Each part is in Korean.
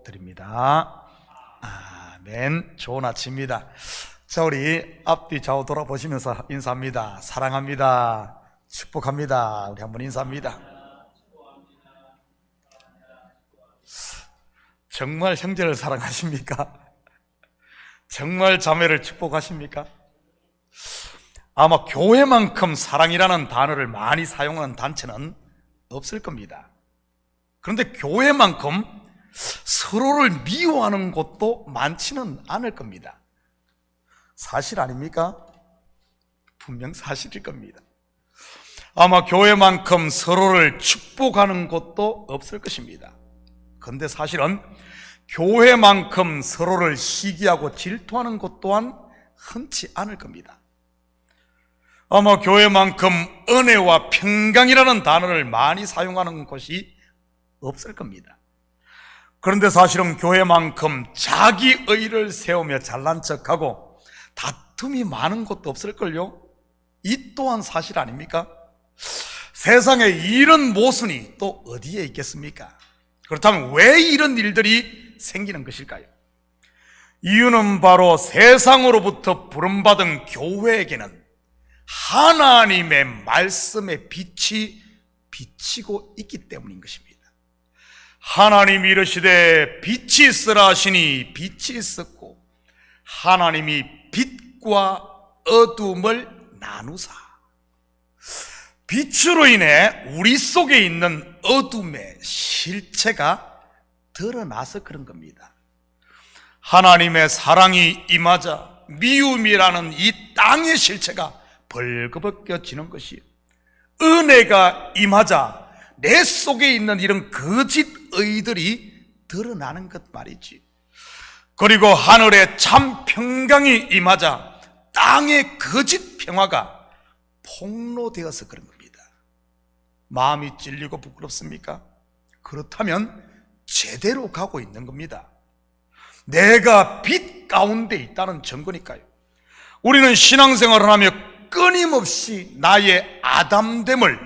드립니다. 아멘. 좋은 아침입니다. 자, 우리 앞뒤 좌우 돌아보시면서 인사합니다. 사랑합니다. 축복합니다. 우리 한번 인사합니다. 정말 형제를 사랑하십니까? 정말 자매를 축복하십니까? 아마 교회만큼 사랑이라는 단어를 많이 사용하는 단체는 없을 겁니다. 그런데 교회만큼 서로를 미워하는 곳도 많지는 않을 겁니다. 사실 아닙니까? 분명 사실일 겁니다. 아마 교회만큼 서로를 축복하는 곳도 없을 것입니다. 그런데 사실은 교회만큼 서로를 시기하고 질투하는 것 또한 흔치 않을 겁니다. 아마 교회만큼 은혜와 평강이라는 단어를 많이 사용하는 곳이 없을 겁니다. 그런데 사실은 교회만큼 자기의를 세우며 잘난 척하고 다툼이 많은 곳도 없을걸요? 이 또한 사실 아닙니까? 세상에 이런 모순이 또 어디에 있겠습니까? 그렇다면 왜 이런 일들이 생기는 것일까요? 이유는 바로 세상으로부터 부름받은 교회에게는 하나님의 말씀의 빛이 비치고 있기 때문인 것입니다. 하나님이 이르시되 빛이 있으라 하시니 빛이 있었고 하나님이 빛과 어둠을 나누사. 빛으로 인해 우리 속에 있는 어둠의 실체가 드러나서 그런 겁니다. 하나님의 사랑이 임하자 미움이라는 이 땅의 실체가 벌거벗겨지는 것이요, 은혜가 임하자 내 속에 있는 이런 거짓 의들이 드러나는 것 말이지. 그리고 하늘에 참 평강이 임하자 땅의 거짓 평화가 폭로되어서 그런 겁니다. 마음이 찔리고 부끄럽습니까? 그렇다면 제대로 가고 있는 겁니다. 내가 빛 가운데 있다는 증거니까요. 우리는 신앙생활을 하며 끊임없이 나의 아담됨을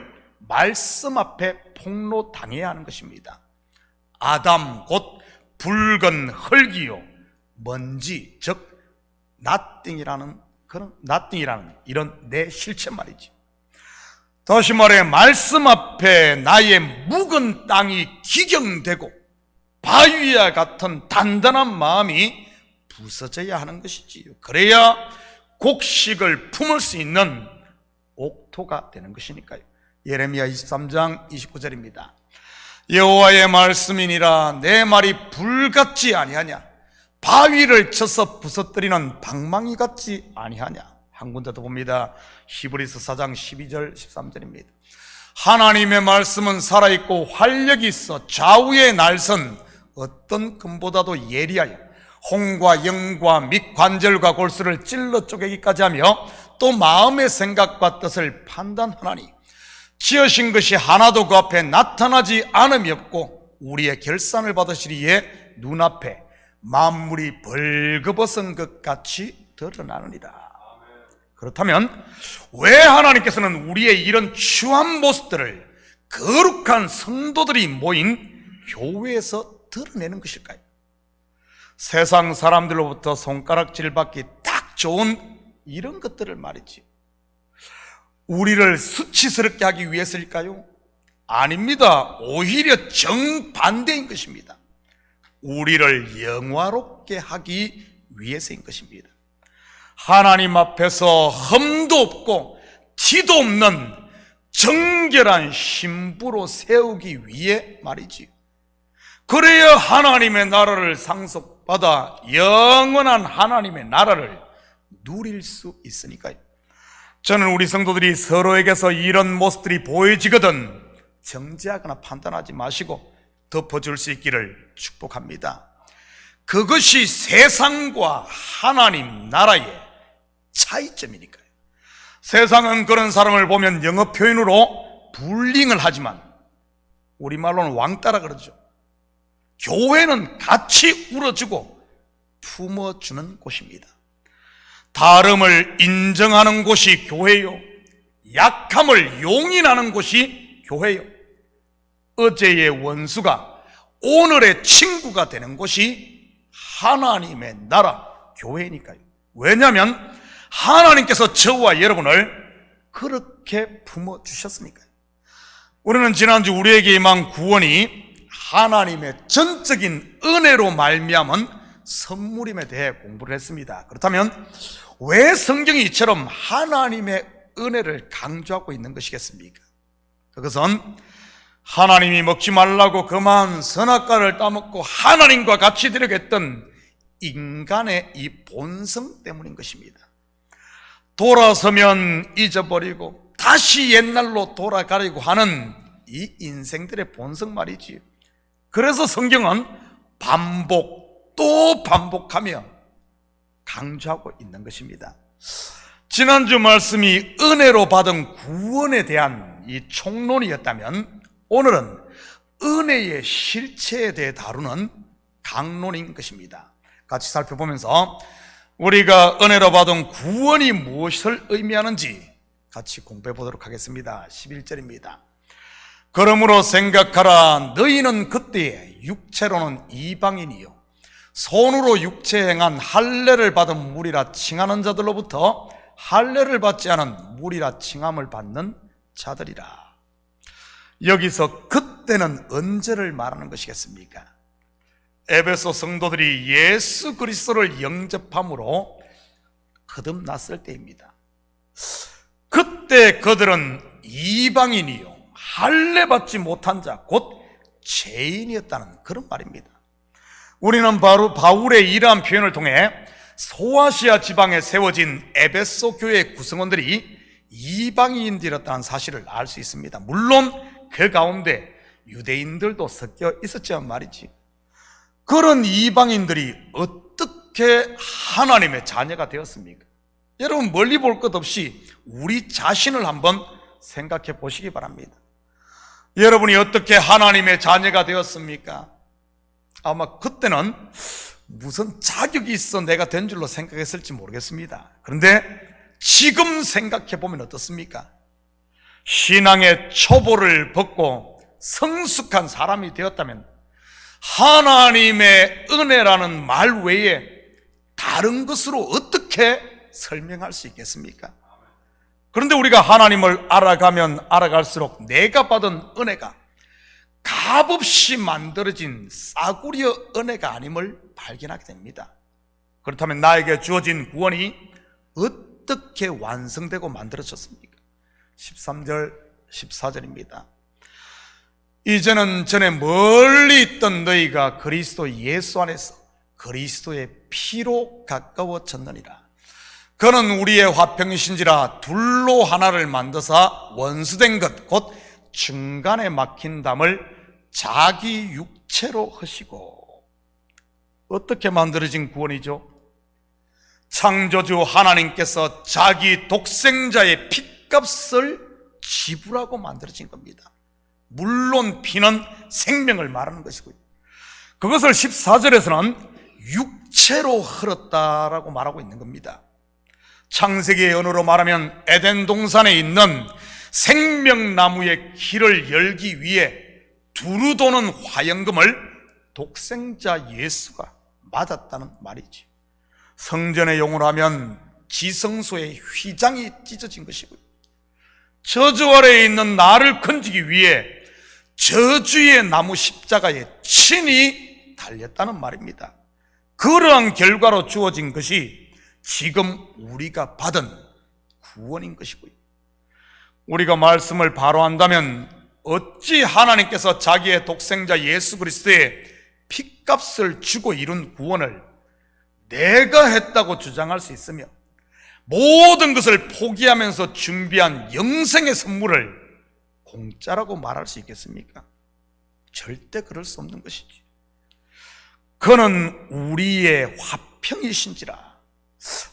말씀 앞에 폭로당해야 하는 것입니다. 아담 곧 붉은 흙이요 먼지, 즉 nothing이라는 이런 내 실체 말이지. 다시 말해 말씀 앞에 나의 묵은 땅이 기경되고 바위와 같은 단단한 마음이 부서져야 하는 것이지요. 그래야 곡식을 품을 수 있는 옥토가 되는 것이니까요. 예레미야 23장 29절입니다. 여호와의 말씀이니라 내 말이 불같지 아니하냐, 바위를 쳐서 부서뜨리는 방망이 같지 아니하냐. 한 군데 더 봅니다. 히브리서 4장 12절 13절입니다. 하나님의 말씀은 살아있고 활력이 있어 좌우의 날선 어떤 금보다도 예리하여 홍과 영과 및 관절과 골수를 찔러 쪼개기까지 하며 또 마음의 생각과 뜻을 판단하나니 지으신 것이 하나도 그 앞에 나타나지 않음이 없고 우리의 결산을 받으시리에 눈앞에 만물이 벌거벗은 것 같이 드러나느니라. 그렇다면 왜 하나님께서는 우리의 이런 추한 모습들을 거룩한 성도들이 모인 교회에서 드러내는 것일까요? 세상 사람들로부터 손가락질 받기 딱 좋은 이런 것들을 말이지. 우리를 수치스럽게 하기 위해서일까요? 아닙니다. 오히려 정반대인 것입니다. 우리를 영화롭게 하기 위해서인 것입니다. 하나님 앞에서 흠도 없고 티도 없는 정결한 신부로 세우기 위해 말이지. 그래야 하나님의 나라를 상속받아 영원한 하나님의 나라를 누릴 수 있으니까요. 저는 우리 성도들이 서로에게서 이런 모습들이 보여지거든 정죄하거나 판단하지 마시고 덮어줄 수 있기를 축복합니다. 그것이 세상과 하나님 나라의 차이점이니까요. 세상은 그런 사람을 보면 영어 표현으로 불링을 하지만 우리말로는 왕따라 그러죠. 교회는 같이 울어주고 품어주는 곳입니다. 다름을 인정하는 곳이 교회요, 약함을 용인하는 곳이 교회요. 어제의 원수가 오늘의 친구가 되는 곳이 하나님의 나라, 교회니까요. 왜냐하면 하나님께서 저와 여러분을 그렇게 품어주셨으니까요. 우리는 지난주 우리에게 임한 구원이 하나님의 전적인 은혜로 말미암은 선물임에 대해 공부를 했습니다. 그렇다면 왜 성경이 이처럼 하나님의 은혜를 강조하고 있는 것이겠습니까? 그것은 하나님이 먹지 말라고 그만 선악과를 따먹고 하나님과 같이 되려고 했던 인간의 이 본성 때문인 것입니다. 돌아서면 잊어버리고 다시 옛날로 돌아가려고 하는 이 인생들의 본성 말이지요. 그래서 성경은 반복 또 반복하며 강조하고 있는 것입니다. 지난주 말씀이 은혜로 받은 구원에 대한 이 총론이었다면 오늘은 은혜의 실체에 대해 다루는 강론인 것입니다. 같이 살펴보면서 우리가 은혜로 받은 구원이 무엇을 의미하는지 같이 공부해 보도록 하겠습니다. 11절입니다. 그러므로 생각하라. 너희는 그때에 육체로는 이방인이요 손으로 육체 행한 할례를 받은 무리라 칭하는 자들로부터 할례를 받지 않은 무리라 칭함을 받는 자들이라. 여기서 그때는 언제를 말하는 것이겠습니까? 에베소 성도들이 예수 그리스도를 영접함으로 거듭났을 때입니다. 그때 그들은 이방인이요 할례 받지 못한 자, 곧 죄인이었다는 그런 말입니다. 우리는 바로 바울의 이러한 표현을 통해 소아시아 지방에 세워진 에베소 교회 구성원들이 이방인들이었다는 사실을 알 수 있습니다. 물론 그 가운데 유대인들도 섞여 있었지만 말이지. 그런 이방인들이 어떻게 하나님의 자녀가 되었습니까? 여러분 멀리 볼 것 없이 우리 자신을 한번 생각해 보시기 바랍니다. 여러분이 어떻게 하나님의 자녀가 되었습니까? 아마 그때는 무슨 자격이 있어 내가 된 줄로 생각했을지 모르겠습니다. 그런데 지금 생각해 보면 어떻습니까? 신앙의 초보를 벗고 성숙한 사람이 되었다면 하나님의 은혜라는 말 외에 다른 것으로 어떻게 설명할 수 있겠습니까? 그런데 우리가 하나님을 알아가면 알아갈수록 내가 받은 은혜가 값없이 만들어진 싸구려 은혜가 아님을 발견하게 됩니다. 그렇다면 나에게 주어진 구원이 어떻게 완성되고 만들어졌습니까? 13절 14절입니다. 이제는 전에 멀리 있던 너희가 그리스도 예수 안에서 그리스도의 피로 가까워졌느니라. 그는 우리의 화평이신지라 둘로 하나를 만드사 원수된 것 곧 중간에 막힌 담을 자기 육체로 하시고. 어떻게 만들어진 구원이죠? 창조주 하나님께서 자기 독생자의 핏값을 지불하고 만들어진 겁니다. 물론 피는 생명을 말하는 것이고요, 그것을 14절에서는 육체로 흘렀다라고 말하고 있는 겁니다. 창세기의 언어로 말하면 에덴 동산에 있는 생명나무의 길을 열기 위해 두루 도는 화영금을 독생자 예수가 맞았다는 말이지. 성전의 용어로 하면 지성소의 휘장이 찢어진 것이고요, 저주 아래에 있는 나를 건지기 위해 저주의 나무 십자가에 친히 달렸다는 말입니다. 그러한 결과로 주어진 것이 지금 우리가 받은 구원인 것이고요, 우리가 말씀을 바로 한다면 어찌 하나님께서 자기의 독생자 예수 그리스도의 핏값을 주고 이룬 구원을 내가 했다고 주장할 수 있으며 모든 것을 포기하면서 준비한 영생의 선물을 공짜라고 말할 수 있겠습니까? 절대 그럴 수 없는 것이지. 그는 우리의 화평이신지라.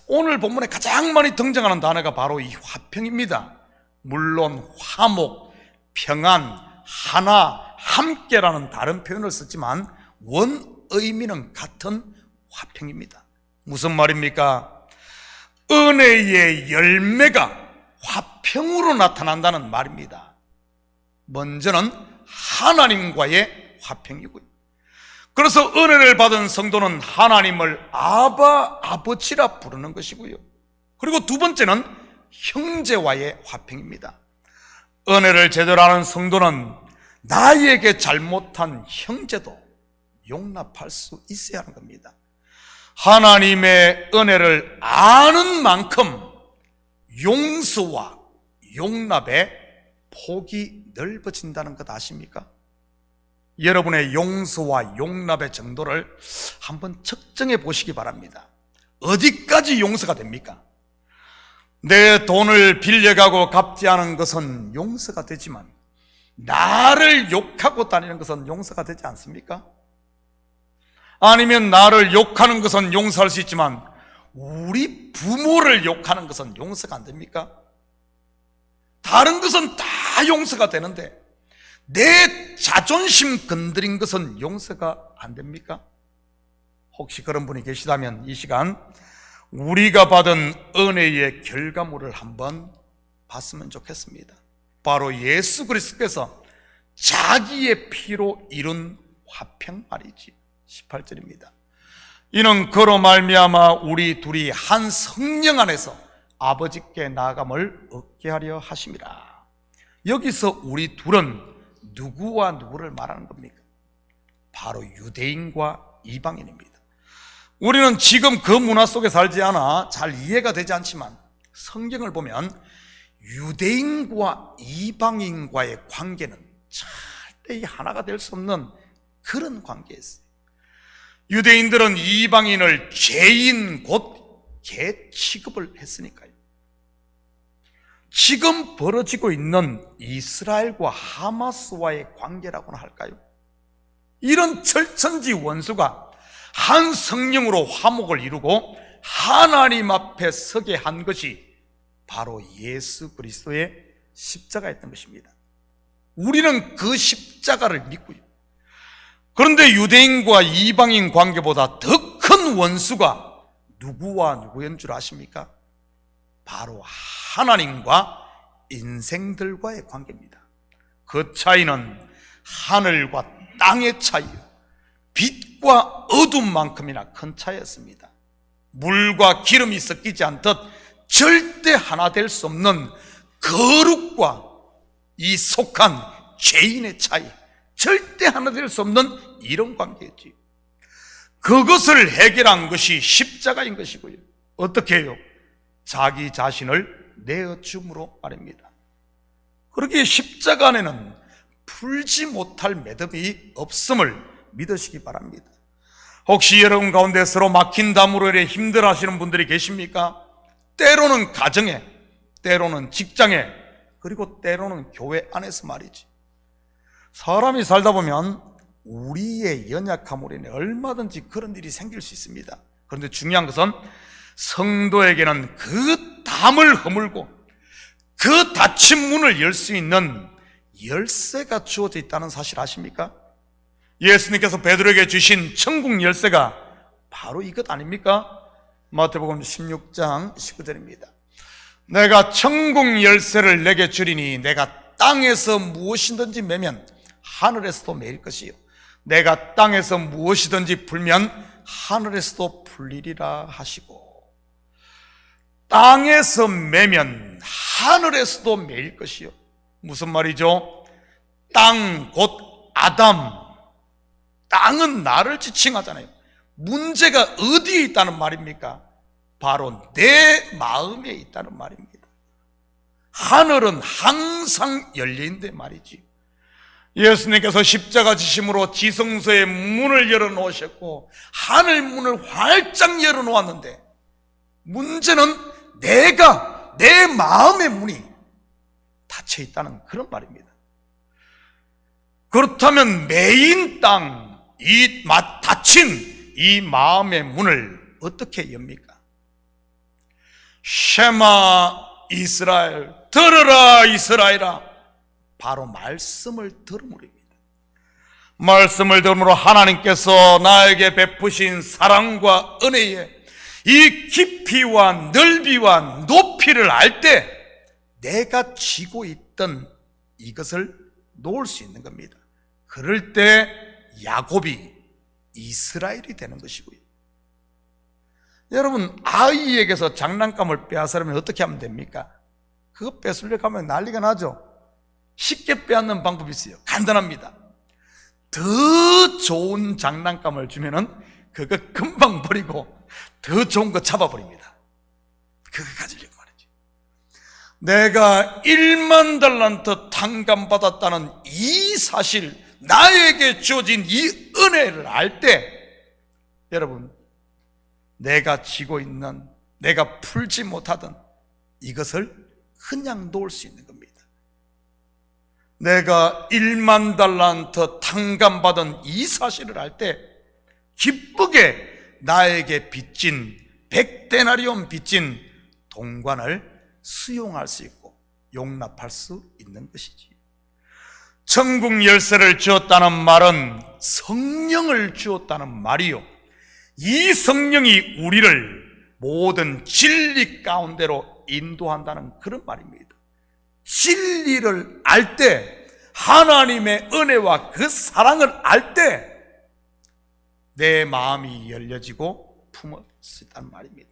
오늘 본문에 가장 많이 등장하는 단어가 바로 이 화평입니다. 물론 화목, 평안, 하나, 함께라는 다른 표현을 썼지만 원 의미는 같은 화평입니다. 무슨 말입니까? 은혜의 열매가 화평으로 나타난다는 말입니다. 먼저는 하나님과의 화평이고요, 그래서 은혜를 받은 성도는 하나님을 아바, 아버지라 부르는 것이고요. 그리고 두 번째는 형제와의 화평입니다. 은혜를 제대로 아는 성도는 나에게 잘못한 형제도 용납할 수 있어야 하는 겁니다. 하나님의 은혜를 아는 만큼 용서와 용납의 폭이 넓어진다는 것 아십니까? 여러분의 용서와 용납의 정도를 한번 측정해 보시기 바랍니다. 어디까지 용서가 됩니까? 내 돈을 빌려가고 갚지 않은 것은 용서가 되지만 나를 욕하고 다니는 것은 용서가 되지 않습니까? 아니면 나를 욕하는 것은 용서할 수 있지만 우리 부모를 욕하는 것은 용서가 안 됩니까? 다른 것은 다 용서가 되는데 내 자존심 건드린 것은 용서가 안 됩니까? 혹시 그런 분이 계시다면 이 시간 우리가 받은 은혜의 결과물을 한번 봤으면 좋겠습니다. 바로 예수 그리스도께서 자기의 피로 이룬 화평 말이지. 18절입니다. 이는 그로 말미암아 우리 둘이 한 성령 안에서 아버지께 나아감을 얻게 하려 하심이라. 여기서 우리 둘은 누구와 누구를 말하는 겁니까? 바로 유대인과 이방인입니다. 우리는 지금 그 문화 속에 살지 않아 잘 이해가 되지 않지만 성경을 보면 유대인과 이방인과의 관계는 절대 하나가 될 수 없는 그런 관계였어요. 유대인들은 이방인을 죄인 곧 개 취급을 했으니까요. 지금 벌어지고 있는 이스라엘과 하마스와의 관계라고나 할까요? 이런 철천지 원수가 한 성령으로 화목을 이루고 하나님 앞에 서게 한 것이 바로 예수 그리스도의 십자가였던 것입니다. 우리는 그 십자가를 믿고요. 그런데 유대인과 이방인 관계보다 더 큰 원수가 누구와 누구인 줄 아십니까? 바로 하나님과 인생들과의 관계입니다. 그 차이는 하늘과 땅의 차이요, 빛과 어둠만큼이나 큰 차이였습니다. 물과 기름이 섞이지 않듯 절대 하나 될 수 없는 거룩과 이 속한 죄인의 차이, 절대 하나 될 수 없는 이런 관계였지. 그것을 해결한 것이 십자가인 것이고요. 어떻게 해요? 자기 자신을 내어줌으로 말입니다. 그러기에 십자가 안에는 풀지 못할 매듭이 없음을 믿으시기 바랍니다. 혹시 여러분 가운데 서로 막힌 담으로 인해 힘들어하시는 분들이 계십니까? 때로는 가정에, 때로는 직장에, 그리고 때로는 교회 안에서 말이지. 사람이 살다 보면 우리의 연약함으로 인해 얼마든지 그런 일이 생길 수 있습니다. 그런데 중요한 것은 성도에게는 그 담을 허물고 그 닫힌 문을 열 수 있는 열쇠가 주어져 있다는 사실 아십니까? 예수님께서 베드로에게 주신 천국 열쇠가 바로 이것 아닙니까? 마태복음 16장 19절입니다. 내가 천국 열쇠를 내게 주리니 내가 땅에서 무엇이든지 매면 하늘에서도 매일 것이요 내가 땅에서 무엇이든지 풀면 하늘에서도 풀리리라 하시고, 땅에서 매면 하늘에서도 매일 것이요. 무슨 말이죠? 땅 곧 아담, 땅은 나를 지칭하잖아요. 문제가 어디에 있다는 말입니까? 바로 내 마음에 있다는 말입니다. 하늘은 항상 열려있는데 말이지. 예수님께서 십자가 지심으로 지성소의 문을 열어놓으셨고 하늘 문을 활짝 열어놓았는데 문제는 내가, 내 마음의 문이 닫혀있다는 그런 말입니다. 그렇다면 메인 땅, 이 닫힌 이 마음의 문을 어떻게 엽니까? 쉐마 이스라엘, 들으라 이스라엘아, 바로 말씀을 들음으로입니다. 말씀을 들음으로 하나님께서 나에게 베푸신 사랑과 은혜에 이 깊이와 넓이와 높이를 알 때 내가 쥐고 있던 이것을 놓을 수 있는 겁니다. 그럴 때 야곱이 이스라엘이 되는 것이고요. 여러분, 아이에게서 장난감을 빼앗으려면 어떻게 하면 됩니까? 그거 뺏으려고 하면 난리가 나죠. 쉽게 빼앗는 방법이 있어요. 간단합니다. 더 좋은 장난감을 주면은 그거 금방 버리고 더 좋은 거 잡아버립니다. 그거 가지려고 말이지. 내가 1만 달란트 탕감받았다는 이 사실, 나에게 주어진 이 은혜를 알 때, 여러분, 내가 쥐고 있는, 내가 풀지 못하던 이것을 그냥 놓을 수 있는 겁니다. 내가 1만 달란트 탕감받은 이 사실을 알 때 기쁘게 나에게 빚진 100데나리온 빚진 동관을 수용할 수 있고 용납할 수 있는 것이지. 천국 열쇠를 주었다는 말은 성령을 주었다는 말이요, 이 성령이 우리를 모든 진리 가운데로 인도한다는 그런 말입니다. 진리를 알 때, 하나님의 은혜와 그 사랑을 알 때 내 마음이 열려지고 품을 수 있다는 말입니다.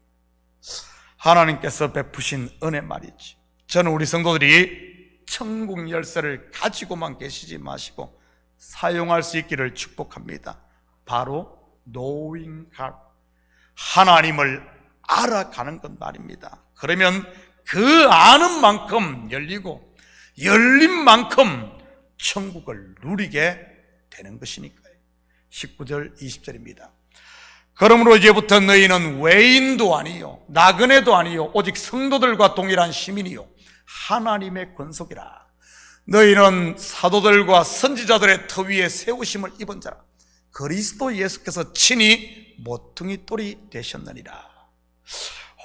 하나님께서 베푸신 은혜 말이지. 저는 우리 성도들이 천국 열쇠를 가지고만 계시지 마시고 사용할 수 있기를 축복합니다. 바로 knowing God, 하나님을 알아가는 것 말입니다. 그러면 그 아는 만큼 열리고 열린 만큼 천국을 누리게 되는 것이니까요. 19절 20절입니다. 그러므로 이제부터 너희는 외인도 아니요 나그네도 아니요 오직 성도들과 동일한 시민이요 하나님의 권속이라. 너희는 사도들과 선지자들의 터 위에 세우심을 입은 자라. 그리스도 예수께서 친히 모퉁이 돌이 되셨느니라.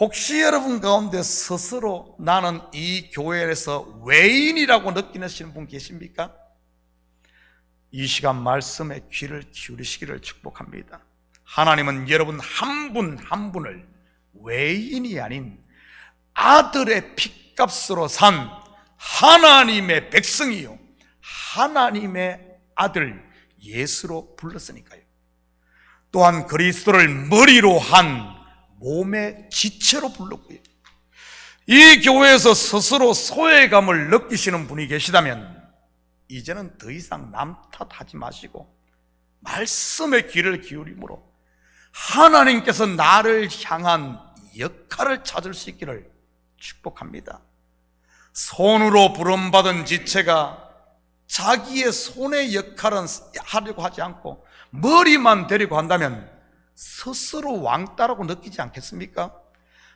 혹시 여러분 가운데 스스로 나는 이 교회에서 외인이라고 느끼시는 분 계십니까? 이 시간 말씀에 귀를 기울이시기를 축복합니다. 하나님은 여러분 한 분 한 분을 외인이 아닌 아들의 핏값으로 산 하나님의 백성이요 하나님의 아들 예수로 불렀으니까요. 또한 그리스도를 머리로 한 몸의 지체로 불렀고요. 이 교회에서 스스로 소외감을 느끼시는 분이 계시다면 이제는 더 이상 남 탓하지 마시고 말씀에 귀를 기울임으로 하나님께서 나를 향한 역할을 찾을 수 있기를 축복합니다. 손으로 부름받은 지체가 자기의 손의 역할은 하려고 하지 않고 머리만 데리고 한다면 스스로 왕따라고 느끼지 않겠습니까?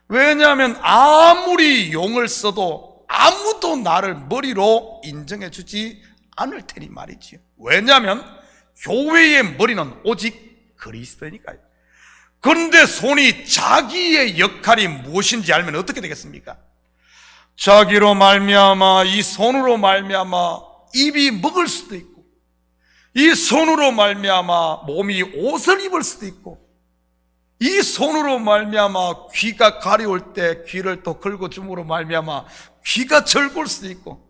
왜냐하면 아무리 용을 써도 아무도 나를 머리로 인정해 주지 않을 테니 말이지요. 왜냐하면 교회의 머리는 오직 그리스도니까요. 그런데 손이 자기의 역할이 무엇인지 알면 어떻게 되겠습니까? 자기로 말미암아 이 손으로 말미암아 입이 먹을 수도 있고 이 손으로 말미암아 몸이 옷을 입을 수도 있고 이 손으로 말미암아 귀가 가려울 때 귀를 또 긁어줌으로 말미암아 귀가 절골 수도 있고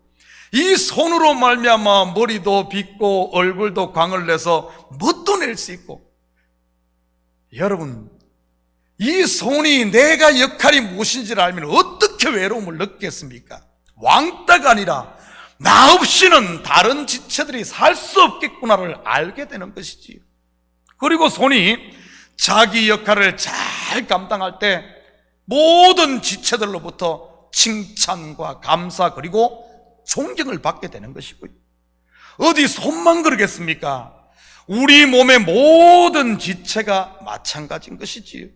이 손으로 말미암아 머리도 빗고 얼굴도 광을 내서 멋도 낼 수 있고. 여러분, 이 손이 내가 역할이 무엇인지를 알면 어떻게 외로움을 느끼겠습니까? 왕따가 아니라 나 없이는 다른 지체들이 살 수 없겠구나를 알게 되는 것이지요. 그리고 손이 자기 역할을 잘 감당할 때 모든 지체들로부터 칭찬과 감사 그리고 존경을 받게 되는 것이고요. 어디 손만 그러겠습니까? 우리 몸의 모든 지체가 마찬가지인 것이지요.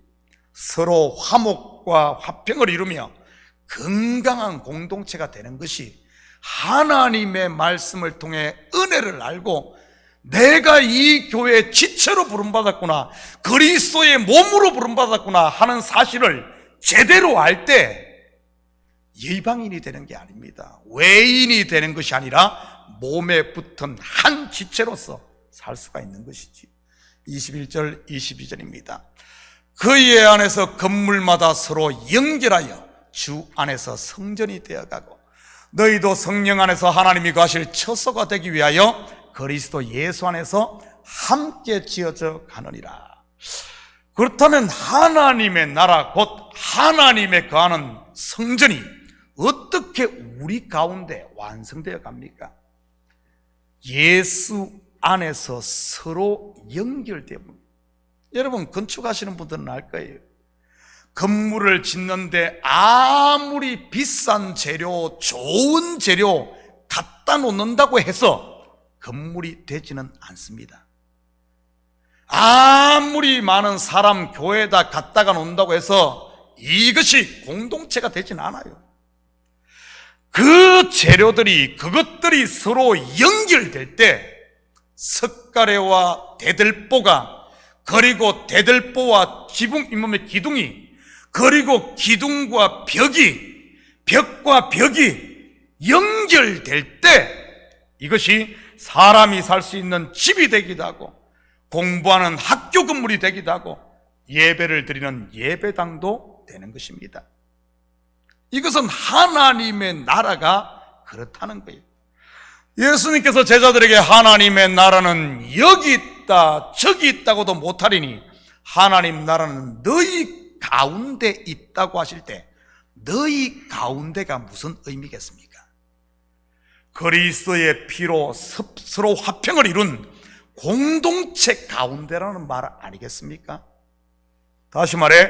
서로 화목과 화평을 이루며 건강한 공동체가 되는 것이 하나님의 말씀을 통해 은혜를 알고 내가 이 교회의 지체로 부름받았구나, 그리스도의 몸으로 부름받았구나 하는 사실을 제대로 알 때 이방인이 되는 게 아닙니다. 외인이 되는 것이 아니라 몸에 붙은 한 지체로서 살 수가 있는 것이지. 21절 22절입니다. 그의 안에서 건물마다 서로 연결하여 주 안에서 성전이 되어가고 너희도 성령 안에서 하나님이 거하실 처소가 되기 위하여 그리스도 예수 안에서 함께 지어져 가느니라. 그렇다면 하나님의 나라 곧 하나님의 거하는 성전이 어떻게 우리 가운데 완성되어 갑니까? 예수 안에서 서로 연결되면, 여러분 건축하시는 분들은 알 거예요. 건물을 짓는데 아무리 비싼 재료, 좋은 재료 갖다 놓는다고 해서 건물이 되지는 않습니다. 아무리 많은 사람 교회에다 갖다가 놓는다고 해서 이것이 공동체가 되지는 않아요. 그 재료들이, 그것들이 서로 연결될 때 석가래와 대들보가, 그리고 대들보와 잇몸의 기둥이, 그리고 기둥과 벽과 벽이 연결될 때 이것이 사람이 살 수 있는 집이 되기도 하고, 공부하는 학교 건물이 되기도 하고, 예배를 드리는 예배당도 되는 것입니다. 이것은 하나님의 나라가 그렇다는 거예요. 예수님께서 제자들에게 하나님의 나라는 여기 있다 저기 있다고도 못하리니 하나님 나라는 너희 가운데 있다고 하실 때, 너희 가운데가 무슨 의미겠습니까? 그리스도의 피로 서로 화평을 이룬 공동체 가운데라는 말 아니겠습니까? 다시 말해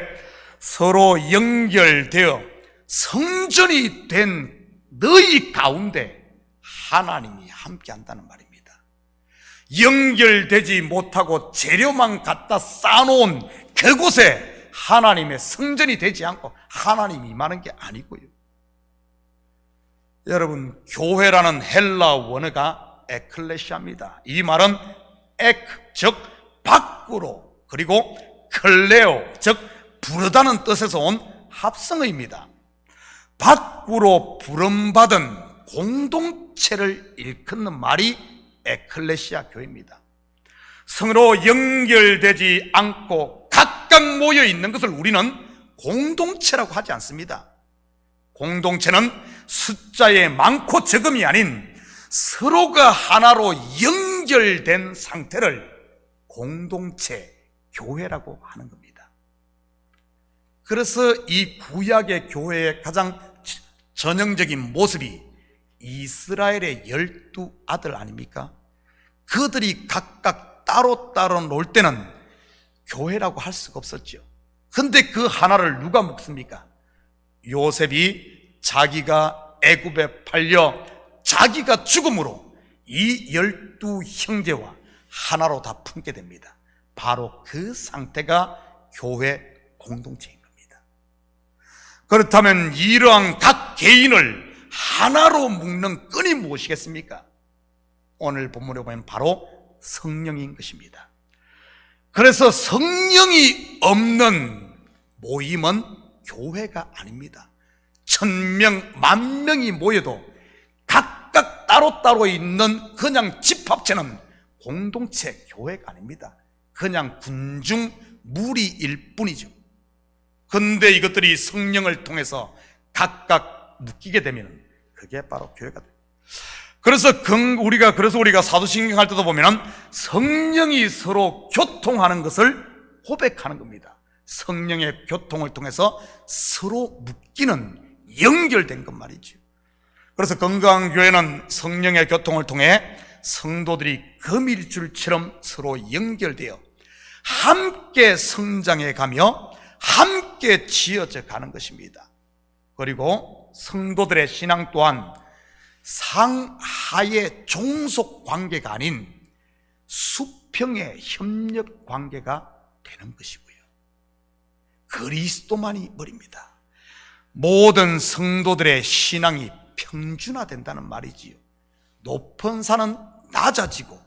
서로 연결되어 성전이 된 너희 가운데 하나님이 함께 한다는 말입니다. 연결되지 못하고 재료만 갖다 쌓아놓은 그곳에 하나님의 성전이 되지 않고 하나님이 임하는 게 아니고요. 여러분, 교회라는 헬라 원어가 에클레시아입니다. 이 말은 즉 밖으로, 그리고 클레오, 즉 부르다는 뜻에서 온 합성어입니다. 밖으로 부름받은 공동체를 일컫는 말이 에클레시아 교회입니다. 서로 연결되지 않고 각각 모여 있는 것을 우리는 공동체라고 하지 않습니다. 공동체는 숫자의 많고 적음이 아닌 서로가 하나로 연결된 상태를 공동체, 교회라고 하는 겁니다. 그래서 이 구약의 교회의 가장 전형적인 모습이 이스라엘의 12아들 아닙니까? 그들이 각각 따로 놀 때는 교회라고 할 수가 없었죠. 근데 그 하나를 누가 먹습니까? 요셉이 자기가 애굽에 팔려 자기가 죽음으로 이 12형제와 하나로 다 품게 됩니다. 바로 그 상태가 교회 공동체인 겁니다. 그렇다면 이러한 각 개인을 하나로 묶는 끈이 무엇이겠습니까? 오늘 본문에 보면 바로 성령인 것입니다. 그래서 성령이 없는 모임은 교회가 아닙니다. 1000명, 10,000명이 모여도 각각 따로따로 있는 그냥 집합체는 공동체, 교회가 아닙니다. 그냥 군중 무리일 뿐이죠. 근데 이것들이 성령을 통해서 각각 묶이게 되면 그게 바로 교회가 돼요. 그래서 우리가 사도신경 할 때도 보면은 성령이 서로 교통하는 것을 고백하는 겁니다. 성령의 교통을 통해서 서로 묶이는, 연결된 것 말이죠. 그래서 건강한 교회는 성령의 교통을 통해 성도들이 거밀줄처럼 서로 연결되어 함께 성장해 가며 함께 지어져 가는 것입니다. 그리고 성도들의 신앙 또한 상하의 종속 관계가 아닌 수평의 협력 관계가 되는 것이고요. 그리스도만이 머리입니다. 모든 성도들의 신앙이 평준화된다는 말이지요. 높은 산은 낮아지고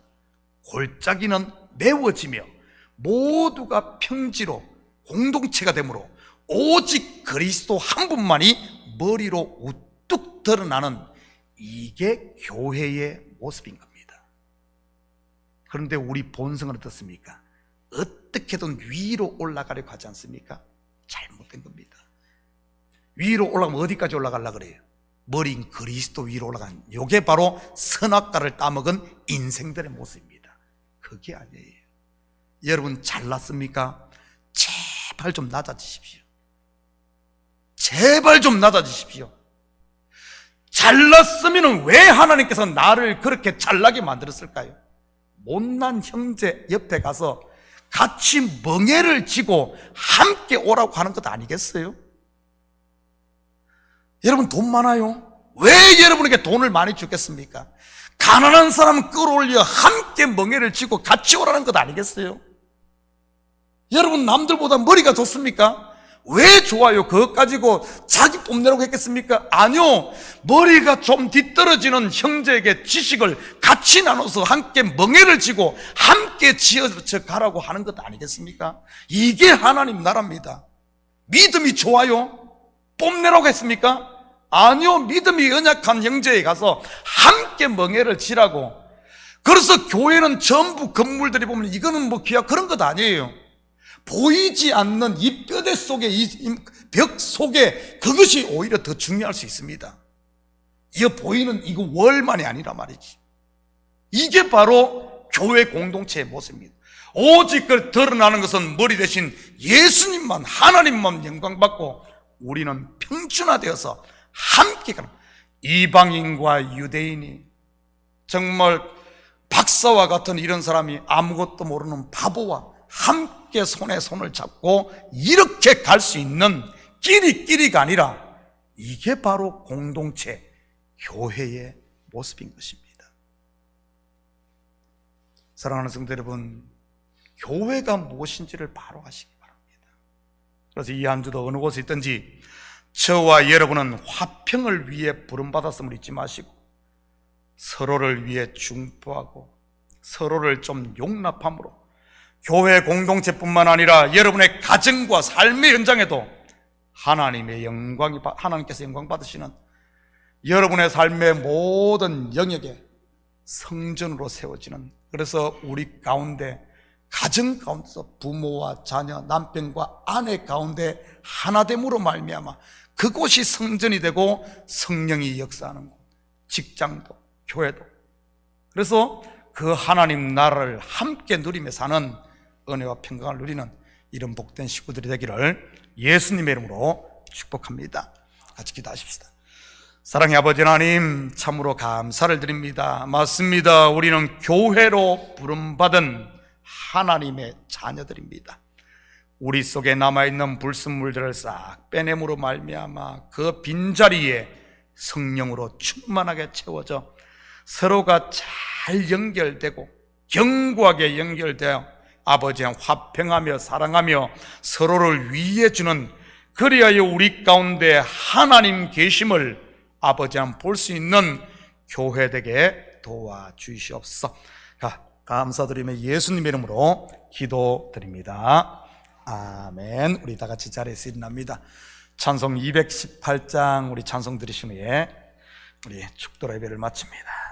골짜기는 메워지며 모두가 평지로 공동체가 되므로 오직 그리스도 한 분만이 머리로 우뚝 드러나는, 이게 교회의 모습인 겁니다. 그런데 우리 본성은 어떻습니까? 어떻게든 위로 올라가려고 하지 않습니까? 잘못된 겁니다. 위로 올라가면 어디까지 올라가려고 그래요? 머리인 그리스도 위로 올라가는, 이게 바로 선악과를 따먹은 인생들의 모습입니다. 그게 아니에요. 여러분 잘났습니까? 제발 좀 낮아지십시오. 제발 좀 낮아지십시오. 잘났으면 왜 하나님께서 나를 그렇게 잘나게 만들었을까요? 못난 형제 옆에 가서 같이 멍에를 지고 함께 오라고 하는 것 아니겠어요? 여러분 돈 많아요? 왜 여러분에게 돈을 많이 주겠습니까? 가난한 사람 끌어올려 함께 멍에를 지고 같이 오라는 것 아니겠어요? 여러분 남들보다 머리가 좋습니까? 왜 좋아요? 그것 가지고 자기 뽐내라고 했겠습니까? 아니요. 머리가 좀 뒤떨어지는 형제에게 지식을 같이 나눠서 함께 멍에를 지고 함께 지어져 가라고 하는 것 아니겠습니까? 이게 하나님 나라입니다. 믿음이 좋아요? 뽐내라고 했습니까? 아니요. 믿음이 연약한 형제에 가서 함께 멍에를 지라고. 그래서 교회는 전부 건물들이 보면 이거는 뭐 귀하 그런 것 아니에요. 보이지 않는 이 뼈대 속에, 이 벽 속에 그것이 오히려 더 중요할 수 있습니다. 이거 보이는 이거 월만이 아니라 말이지. 이게 바로 교회 공동체의 모습입니다. 오직 그 드러나는 것은 머리 대신 예수님만, 하나님만 영광받고 우리는 평준화되어서 함께 가는, 이방인과 유대인이 정말 박사와 같은 이런 사람이 아무것도 모르는 바보와 함께 손에 손을 잡고 이렇게 갈 수 있는 끼리끼리가 아니라 이게 바로 공동체, 교회의 모습인 것입니다. 사랑하는 성도 여러분, 교회가 무엇인지를 바로 아시기 바랍니다. 그래서 이 한 주도 어느 곳에 있든지 저와 여러분은 화평을 위해 부름받았음을 잊지 마시고 서로를 위해 중보하고 서로를 좀 용납함으로 교회 공동체뿐만 아니라 여러분의 가정과 삶의 현장에도 하나님께서 영광 받으시는 여러분의 삶의 모든 영역에 성전으로 세워지는, 그래서 우리 가운데 가정 가운데서 부모와 자녀, 남편과 아내 가운데 하나됨으로 말미암아 그곳이 성전이 되고 성령이 역사하는 곳, 직장도 교회도. 그래서 그 하나님 나라를 함께 누리며 사는 은혜와 평강을 누리는 이런 복된 식구들이 되기를 예수님의 이름으로 축복합니다. 같이 기도하십시다. 사랑의 아버지 하나님, 참으로 감사를 드립니다. 맞습니다. 우리는 교회로 부름받은 하나님의 자녀들입니다. 우리 속에 남아있는 불순물들을 싹 빼냄으로 말미암아 그 빈자리에 성령으로 충만하게 채워져 서로가 잘 연결되고 견고하게 연결되어 아버지와 화평하며 사랑하며 서로를 위해주는, 그리하여 우리 가운데 하나님 계심을 아버지와 볼 수 있는 교회 되게 도와주시옵소서. 감사드리며 예수님의 이름으로 기도드립니다. 아멘. 우리 다 같이 자리에서 일어납니다. 찬송 218장 우리 찬송 들으신 후에 우리 축도로 예배를 마칩니다.